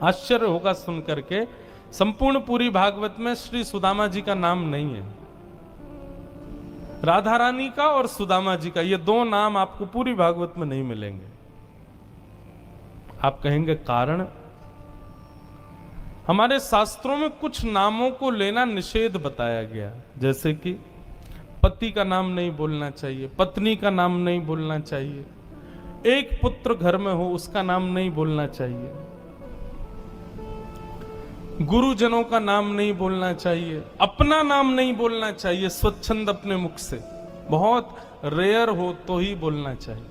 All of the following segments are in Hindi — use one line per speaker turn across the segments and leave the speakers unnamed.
आश्चर्य होगा सुन करके, संपूर्ण पूरी भागवत में श्री सुदामा जी का नाम नहीं है। राधा रानी का और सुदामा जी का, ये दो नाम आपको पूरी भागवत में नहीं मिलेंगे। आप कहेंगे कारण? हमारे शास्त्रों में कुछ नामों को लेना निषेध बताया गया, जैसे कि पति का नाम नहीं बोलना चाहिए, पत्नी का नाम नहीं बोलना चाहिए, एक पुत्र घर में हो उसका नाम नहीं बोलना चाहिए, गुरुजनों का नाम नहीं बोलना चाहिए, अपना नाम नहीं बोलना चाहिए स्वच्छंद अपने मुख से, बहुत रेयर हो तो ही बोलना चाहिए।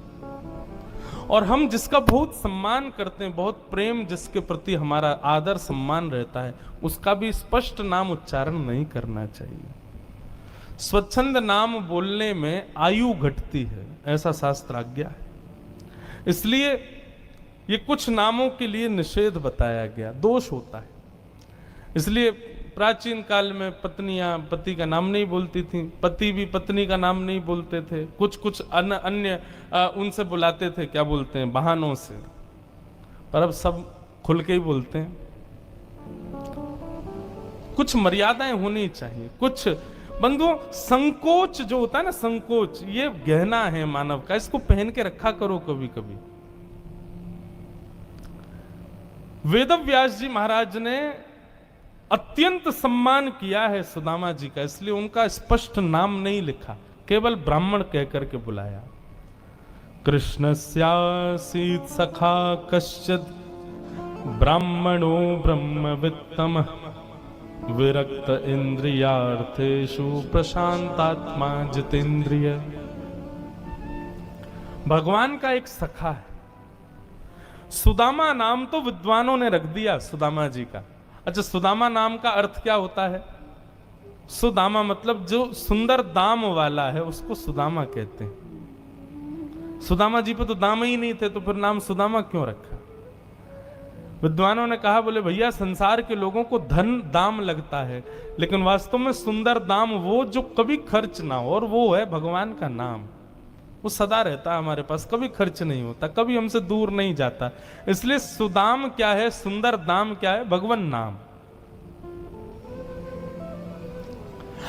और हम जिसका बहुत सम्मान करते हैं, बहुत प्रेम जिसके प्रति हमारा आदर सम्मान रहता है, उसका भी स्पष्ट नाम उच्चारण नहीं करना चाहिए। स्वच्छंद नाम बोलने में आयु घटती है, ऐसा शास्त्र आज्ञा है। इसलिए ये कुछ नामों के लिए निषेध बताया गया, दोष होता है। इसलिए प्राचीन काल में पत्नियां पति का नाम नहीं बोलती थीं, पति भी पत्नी का नाम नहीं बोलते थे, कुछ अन्य उनसे बुलाते थे, क्या बोलते हैं, बहानों से। पर अब सब खुल के ही बोलते हैं। कुछ मर्यादाएं होनी चाहिए। कुछ बंधुओं, संकोच जो होता है ना, संकोच ये गहना है मानव का, इसको पहन के रखा करो कभी कभी। वेदव्यास जी महाराज ने अत्यंत सम्मान किया है सुदामा जी का, इसलिए उनका स्पष्ट नाम नहीं लिखा, केवल ब्राह्मण कहकर के बुलाया। कृष्णस्यासीत् सखा कश्चित् ब्राह्मणो ब्रह्मवित्तम विरक्त इंद्रियार्थेषु प्रशांतात्मा जितेंद्रिय। भगवान का एक सखा है। सुदामा नाम तो विद्वानों ने रख दिया सुदामा जी का। अच्छा, सुदामा नाम का अर्थ क्या होता है? सुदामा मतलब जो सुंदर दाम वाला है, उसको सुदामा कहते हैं। सुदामा जी पे तो दाम ही नहीं थे, तो फिर नाम सुदामा क्यों रखा? विद्वानों ने कहा, बोले भैया संसार के लोगों को धन दाम लगता है, लेकिन वास्तव में सुंदर दाम वो जो कभी खर्च ना हो, और वो है भगवान का नाम। वो सदा रहता है हमारे पास, कभी खर्च नहीं होता, कभी हमसे दूर नहीं जाता। इसलिए सुदाम क्या है, सुंदर दाम क्या है? भगवान नाम।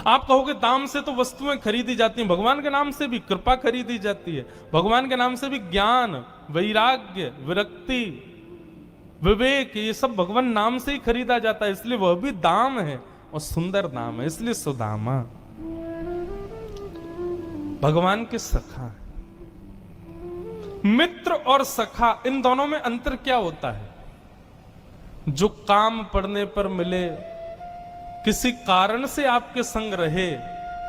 आप कहोगे दाम से तो वस्तुएं खरीदी जाती हैं, भगवान के नाम से भी कृपा खरीदी जाती है, भगवान के नाम से भी ज्ञान, वैराग्य, विरक्ति, विवेक, ये सब भगवान नाम से ही खरीदा जाता है। इसलिए वह भी दाम है और सुंदर दाम है, इसलिए सुदामा भगवान के सखा है। मित्र और सखा, इन दोनों में अंतर क्या होता है? जो काम पड़ने पर मिले, किसी कारण से आपके संग रहे,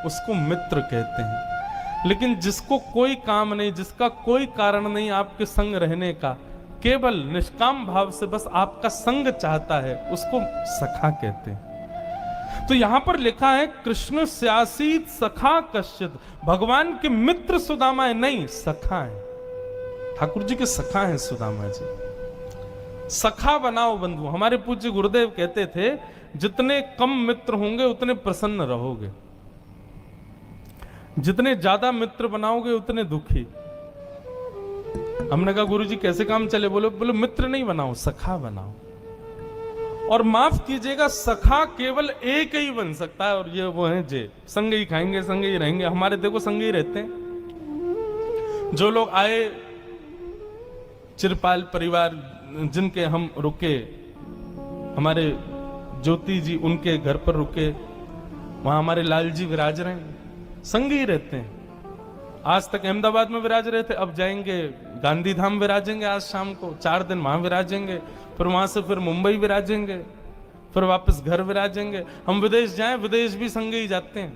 उसको मित्र कहते हैं। लेकिन जिसको कोई काम नहीं, जिसका कोई कारण नहीं आपके संग रहने का, केवल निष्काम भाव से बस आपका संग चाहता है, उसको सखा कहते हैं। तो यहां पर लिखा है कृष्ण स्यासीत सखा कश्चित्, भगवान के मित्र सुदामा है, नहीं सखा है। ठाकुर जी के सखा हैं सुदामा जी। सखा बनाओ बंधु। हमारे पूज्य गुरुदेव कहते थे, जितने कम मित्र होंगे उतने प्रसन्न रहोगे, जितने ज्यादा मित्र बनाओगे उतने दुखी। हमने कहा गुरुजी कैसे काम चले? बोलो मित्र नहीं बनाओ, सखा बनाओ। और माफ कीजिएगा, सखा केवल एक ही बन सकता है, और ये वो है जे संग ही खाएंगे, संग ही रहेंगे। हमारे देखो संग ही रहते हैं। जो लोग आए, चिरपाल परिवार जिनके हम रुके, हमारे ज्योति जी उनके घर पर रुके, वहां हमारे लाल जी विराज रहे हैं, संग ही रहते हैं। आज तक अहमदाबाद में विराज रहे थे, अब जाएंगे गांधी धाम विराजेंगे, आज शाम को 4 दिन वहां विराजेंगे, फिर वहां से फिर मुंबई विराजेंगे, फिर वापस घर विराजेंगे। हम विदेश जाएं, विदेश भी संग ही जाते हैं,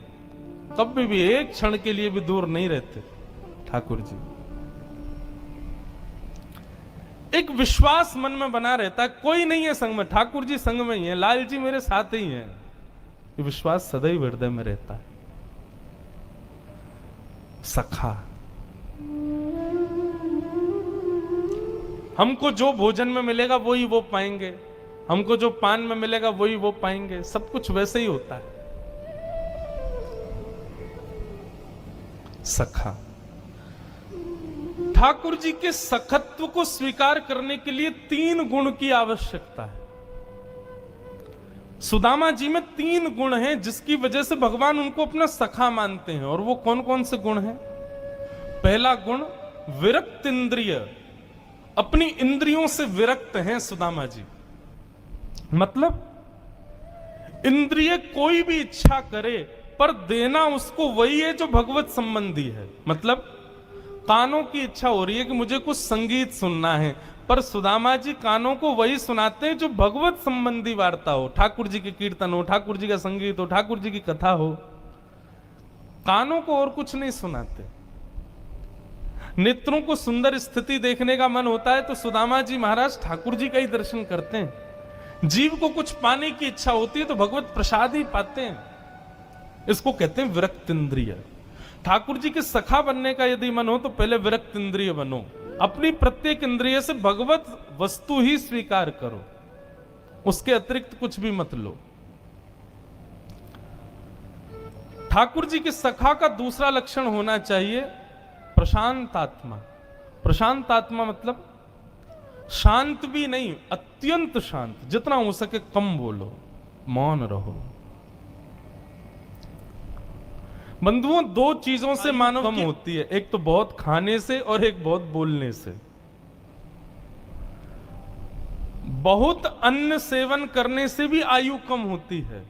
कभी भी एक क्षण के लिए भी दूर नहीं रहते ठाकुर जी। एक विश्वास मन में बना रहता है, कोई नहीं है संग में, ठाकुर जी संग में ही है, लाल जी मेरे साथ ही हैं। ये विश्वास सदैव हृदय में रहता है। सखा, हमको जो भोजन में मिलेगा वही वो पाएंगे, हमको जो पान में मिलेगा वही वो पाएंगे, सब कुछ वैसे ही होता है। सखा। ठाकुर जी के सखत्व को स्वीकार करने के लिए 3 गुण की आवश्यकता है। सुदामा जी में 3 गुण हैं जिसकी वजह से भगवान उनको अपना सखा मानते हैं। और वो कौन कौन से गुण हैं? पहला गुण विरक्त इंद्रिय, अपनी इंद्रियों से विरक्त हैं सुदामा जी। मतलब इंद्रिय कोई भी इच्छा करे पर देना उसको वही है जो भगवत संबंधी है। मतलब कानों की इच्छा हो रही है कि मुझे कुछ संगीत सुनना है, पर सुदामा जी कानों को वही सुनाते हैं जो भगवत संबंधी वार्ता हो, ठाकुर जी के कीर्तन हो, ठाकुर जी का संगीत हो, ठाकुर जी की कथा हो। कानों को और कुछ नहीं सुनाते। नेत्रों को सुंदर स्थिति देखने का मन होता है तो सुदामा जी महाराज ठाकुर जी का ही दर्शन करते हैं। जीव को कुछ पाने की इच्छा होती है तो भगवत प्रसाद ही पाते हैं। इसको कहते हैं विरक्त इंद्रिय। ठाकुर जी के सखा बनने का यदि मन हो तो पहले विरक्त इंद्रिय बनो। अपनी प्रत्येक इंद्रिय से भगवत वस्तु ही स्वीकार करो, उसके अतिरिक्त कुछ भी मत लो। ठाकुर जी के सखा का दूसरा लक्षण होना चाहिए प्रशांत आत्मा। प्रशांत आत्मा मतलब शांत भी नहीं, अत्यंत शांत। जितना हो सके कम बोलो, मौन रहो। बंधुओं, 2 चीजों से मानव कम होती है, एक तो बहुत खाने से और एक बहुत बोलने से। बहुत अन्न सेवन करने से भी आयु कम होती है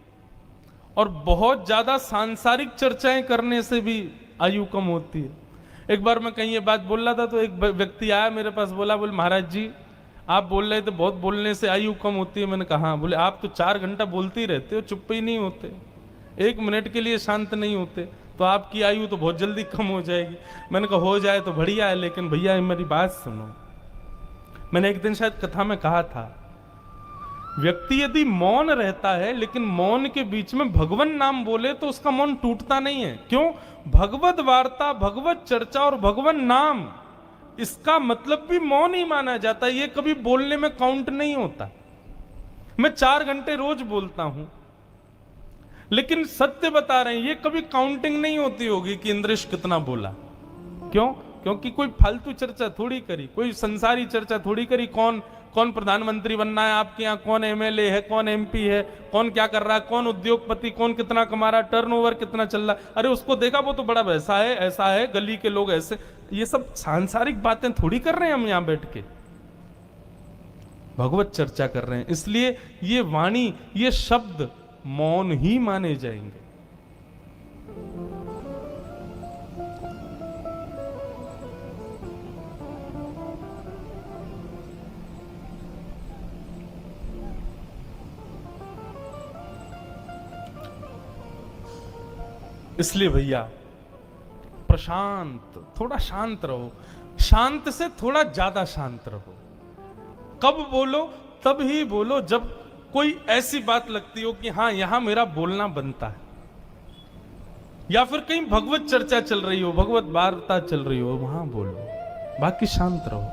और बहुत ज्यादा सांसारिक चर्चाएं करने से भी आयु कम होती है। एक बार मैं कहीं ये बात बोल रहा था तो एक व्यक्ति आया मेरे पास, बोले महाराज जी आप बोल रहे थे बहुत बोलने से आयु कम होती है। मैंने कहा, बोले आप तो 4 घंटा बोलते ही रहते हो, चुप ही नहीं होते, 1 मिनट के लिए शांत नहीं होते, तो आपकी आयु तो बहुत जल्दी कम हो जाएगी। मैंने कहा हो जाए तो बढ़िया है, लेकिन भैया मेरी बात सुनो। मैंने एक दिन शायद कथा में कहा था, व्यक्ति यदि मौन रहता है लेकिन मौन के बीच में भगवान नाम बोले तो उसका मौन टूटता नहीं है। क्यों? भगवत वार्ता, भगवत चर्चा और भगवान नाम, इसका मतलब भी मौन ही माना जाता है। ये कभी बोलने में काउंट नहीं होता। मैं 4 घंटे रोज बोलता हूं, लेकिन सत्य बता रहे हैं ये कभी काउंटिंग नहीं होती होगी कि इंद्रेश कितना बोला। क्यों? क्योंकि कोई फालतू चर्चा थोड़ी करी, कोई संसारी चर्चा थोड़ी करी। कौन कौन प्रधानमंत्री बनना है आपके यहाँ, कौन एमएलए है, कौन एमपी है, कौन क्या कर रहा है, कौन उद्योगपति, कौन कितना कमा रहा है, टर्नओवर कितना चल रहा है। अरे उसको देखा, वो तो बड़ा वैसा है, ऐसा है, गली के लोग ऐसे। ये सब सांसारिक बातें थोड़ी कर रहे हैं हम यहाँ बैठ के, भगवत चर्चा कर रहे हैं। इसलिए ये वाणी, ये शब्द मौन ही माने जाएंगे। इसलिए भैया प्रशांत, थोड़ा शांत रहो। शांत से थोड़ा ज्यादा शांत रहो। कब बोलो? तब ही बोलो जब कोई ऐसी बात लगती हो कि हां यहां मेरा बोलना बनता है, या फिर कहीं भगवत चर्चा चल रही हो, भगवत वार्ता चल रही हो, वहां बोलो। बाकी शांत रहो,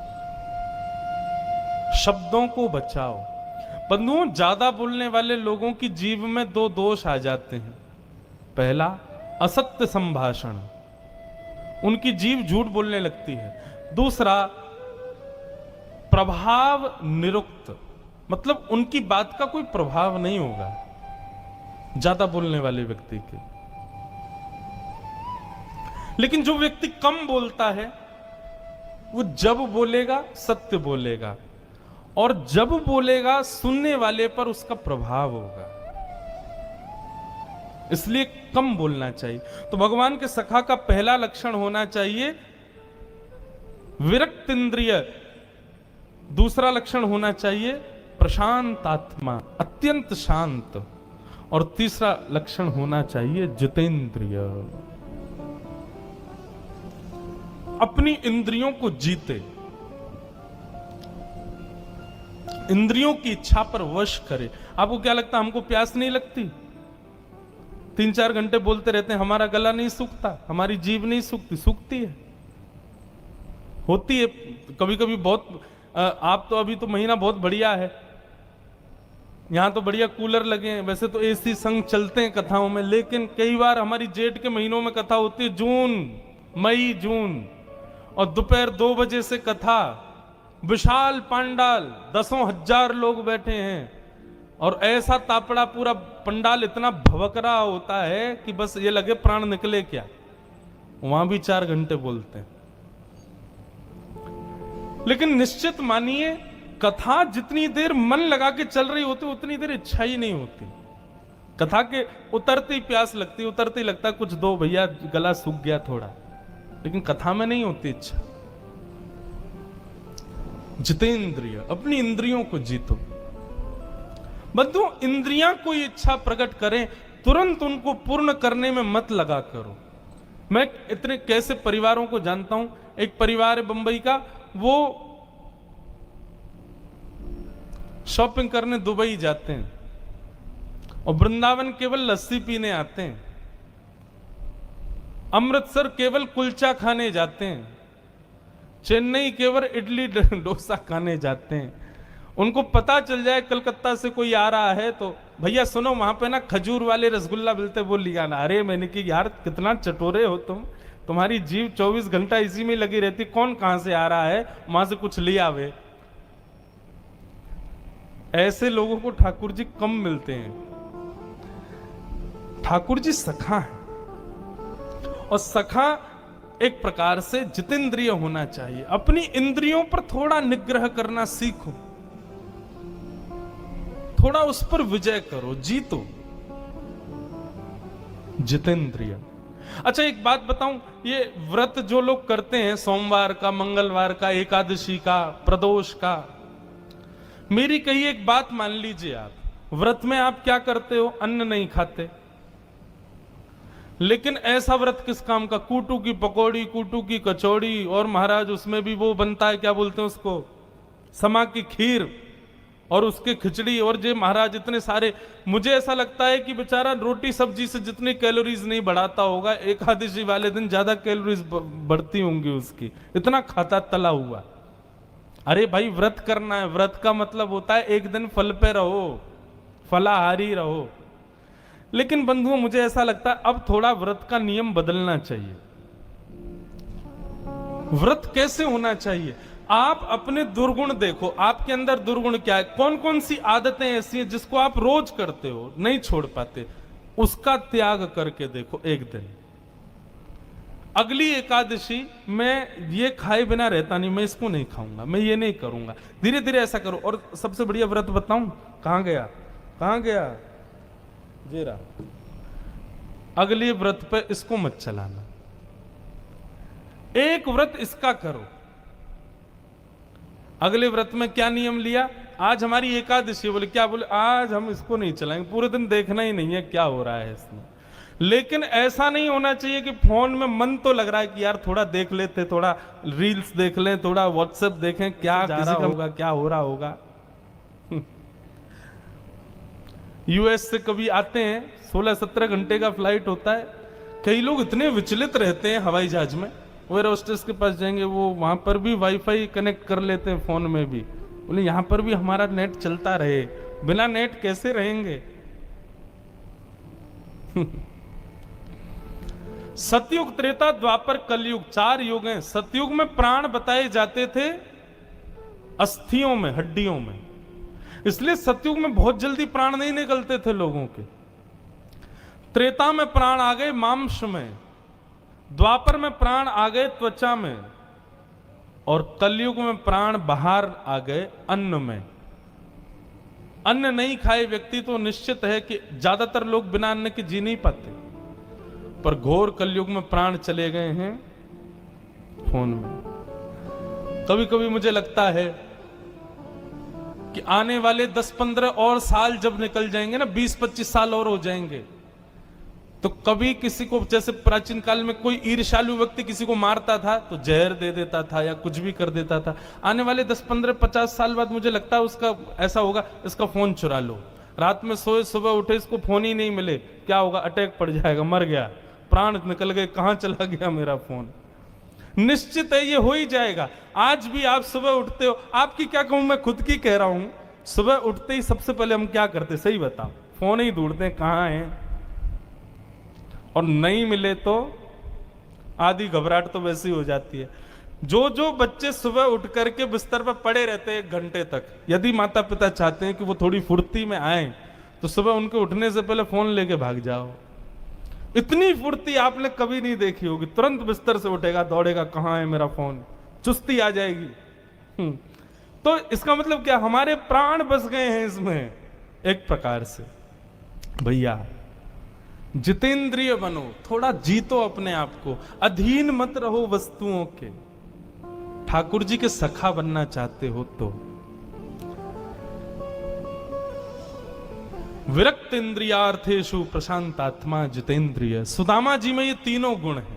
शब्दों को बचाओ। बंधुओं, ज्यादा बोलने वाले लोगों की जीव में 2 दोष आ जाते हैं। पहला, असत्य संभाषण, उनकी जीव झूठ बोलने लगती है। दूसरा, प्रभाव निरुक्त, मतलब उनकी बात का कोई प्रभाव नहीं होगा ज्यादा बोलने वाले व्यक्ति के। लेकिन जो व्यक्ति कम बोलता है वो जब बोलेगा सत्य बोलेगा, और जब बोलेगा सुनने वाले पर उसका प्रभाव होगा। इसलिए कम बोलना चाहिए। तो भगवान के सखा का पहला लक्षण होना चाहिए विरक्त इंद्रिय, दूसरा लक्षण होना चाहिए प्रशांत आत्मा, अत्यंत शांत, और तीसरा लक्षण होना चाहिए जितेंद्रिय, अपनी इंद्रियों को जीते, इंद्रियों की इच्छा पर वश करे। आपको क्या लगता है हमको प्यास नहीं लगती? 3-4 घंटे बोलते रहते हैं, हमारा गला नहीं सूखता, हमारी जीभ नहीं सूखती? सूखती है, होती है कभी कभी। बहुत आप तो अभी तो महीना बहुत बढ़िया है, यहां तो बढ़िया कूलर लगे हैं, वैसे तो एसी संग चलते हैं कथाओं में, लेकिन कई बार हमारी जेठ के महीनों में कथा होती है, जून, मई, जून, और दोपहर 2 बजे से कथा, विशाल पांडाल, 10,000 लोग बैठे हैं, और ऐसा तापड़ा, पूरा पंडाल इतना भवक रहा होता है कि बस ये लगे प्राण निकले क्या। वहां भी 4 घंटे बोलते हैं। लेकिन निश्चित मानिए, कथा जितनी देर मन लगा के चल रही होती उतनी देर इच्छा ही नहीं होती। कथा के उतरते ही प्यास लगती, उतरते ही लगता कुछ दो भैया, गला सूख गया थोड़ा। लेकिन कथा में नहीं होती इच्छा। जितेंद्रिय, अपनी इंद्रियों को जीतो। बंधु, इंद्रियां कोई इच्छा प्रकट करें, तुरंत उनको पूर्ण करने में मत लगा करो। मैं इतने कैसे परिवारों को जानता हूं। एक परिवार है बंबई का, वो शॉपिंग करने दुबई जाते हैं और वृंदावन केवल लस्सी पीने आते हैं, अमृतसर केवल कुलचा खाने जाते हैं, चेन्नई केवल इडली डोसा खाने जाते हैं। उनको पता चल जाए कलकत्ता से कोई आ रहा है तो भैया सुनो, वहां पे ना खजूर वाले रसगुल्ला मिलते, वो लिया ना। अरे मैंने कि यार कितना चटोरे हो तुम, तुम्हारी जीव 24 घंटा इसी में लगी रहती, कौन कहां से आ रहा है, वहां से कुछ लिया वे। ऐसे लोगों को ठाकुर जी कम मिलते हैं। ठाकुर जी सखा है, और सखा एक प्रकार से जितेंद्रिय होना चाहिए। अपनी इंद्रियों पर थोड़ा निग्रह करना सीखो, थोड़ा उस पर विजय करो, जीतो। जितेंद्रिय। अच्छा एक बात बताऊं, ये व्रत जो लोग करते हैं, सोमवार का, मंगलवार का, एकादशी का, प्रदोष का, मेरी कही एक बात मान लीजिए। आप व्रत में आप क्या करते हो? अन्न नहीं खाते। लेकिन ऐसा व्रत किस काम का? कूटू की पकौड़ी, कूटू की कचौड़ी, और महाराज उसमें भी वो बनता है, क्या बोलते हैं उसको, समा की खीर, और उसके खिचड़ी, और जे महाराज इतने सारे। मुझे ऐसा लगता है कि बेचारा रोटी सब्जी से जितनी कैलोरीज नहीं बढ़ाता होगा, एकादशी वाले दिन ज्यादा कैलोरीज बढ़ती होंगी उसकी, इतना खाता तला हुआ। अरे भाई व्रत करना है, व्रत का मतलब होता है एक दिन फल पे रहो, फलाहारी रहो। लेकिन बंधुओं, मुझे ऐसा लगता है अब थोड़ा व्रत का नियम बदलना चाहिए। व्रत कैसे होना चाहिए? आप अपने दुर्गुण देखो, आपके अंदर दुर्गुण क्या है, कौन कौन सी आदतें ऐसी हैं जिसको आप रोज करते हो, नहीं छोड़ पाते, उसका त्याग करके देखो एक दिन। अगली एकादशी मैं ये खाए बिना रहता नहीं, मैं इसको नहीं खाऊंगा, मैं ये नहीं करूंगा, धीरे धीरे ऐसा करो। और सबसे बढ़िया व्रत बताऊं, कहां गया, कहां गया जेरा, अगली व्रत पे इसको मत चलाना, एक व्रत इसका करो। अगले व्रत में क्या नियम लिया, आज हमारी एकादशी, बोले क्या, बोले आज हम इसको नहीं चलाएंगे, पूरे दिन देखना ही नहीं है क्या हो रहा है इसमें। लेकिन ऐसा नहीं होना चाहिए कि फोन में मन तो लग रहा है कि यार थोड़ा देख लेते, थोड़ा रील्स देख लें, थोड़ा व्हाट्सएप देखें, क्या जा रहा होगा, क्या हो रहा होगा। यूएस से कभी आते हैं, 16-17 घंटे का फ्लाइट होता है। कई लोग इतने विचलित रहते हैं हवाई जहाज में, वो एयर होस्टेस के पास जाएंगे, वो वहां पर भी वाईफाई कनेक्ट कर लेते हैं फोन में भी, बोले यहां पर भी हमारा नेट चलता रहे, बिना नेट कैसे रहेंगे। सतयुग, त्रेता, द्वापर, कलयुग, 4 युग हैं। सतयुग में प्राण बताए जाते थे अस्थियों में, हड्डियों में, इसलिए सतयुग में बहुत जल्दी प्राण नहीं निकलते थे लोगों के। त्रेता में प्राण आ गए मांस में, द्वापर में प्राण आ गए त्वचा में, और कलयुग में प्राण बाहर आ गए अन्न में। अन्न नहीं खाए व्यक्ति तो निश्चित है कि ज्यादातर लोग बिना अन्न के जी नहीं पाते, पर घोर कलयुग में प्राण चले गए हैं फोन में। कभी कभी मुझे लगता है कि आने वाले 10-15 और साल जब निकल जाएंगे ना, 20-25 साल और हो जाएंगे, तो कभी किसी को, जैसे प्राचीन काल में कोई ईर्ष्यालु व्यक्ति किसी को मारता था तो जहर दे देता था या कुछ भी कर देता था, आने वाले 10-15-50 साल बाद मुझे लगता है उसका ऐसा होगा, इसका फोन चुरा लो, रात में सोए सुबह उठे इसको फोन ही नहीं मिले, क्या होगा, अटैक पड़ जाएगा, मर गया, प्राण निकल गए, कहां चला गया मेरा फोन। निश्चित है ये हो ही जाएगा। आज भी आप सुबह उठते हो, आपकी क्या कहूं, मैं खुद की कह रहा हूं, सुबह उठते ही सबसे पहले हम क्या करते, सही बताओ, फोन ही ढूंढते हैं कहां है, और नहीं मिले तो आधी घबराहट तो वैसी हो जाती है। जो जो बच्चे सुबह उठ करके बिस्तर पर पड़े रहते हैं 1 घंटे तक, यदि माता पिता चाहते हैं कि वो थोड़ी फुर्ती में आए, तो सुबह उनके उठने से पहले फोन लेके भाग जाओ। इतनी फुर्ती आपने कभी नहीं देखी होगी। तुरंत बिस्तर से उठेगा, दौड़ेगा, कहां है मेरा फोन, चुस्ती आ जाएगी। तो इसका मतलब क्या, हमारे प्राण बस गए हैं इसमें एक प्रकार से। भैया जितेंद्रिय बनो, थोड़ा जीतो अपने आप को, अधीन मत रहो वस्तुओं के। ठाकुर जी के सखा बनना चाहते हो तो विरक्त इंद्रियार्थेषु प्रशांत आत्मा जितेंद्रिय। सुदामा जी में ये तीनों गुण हैं।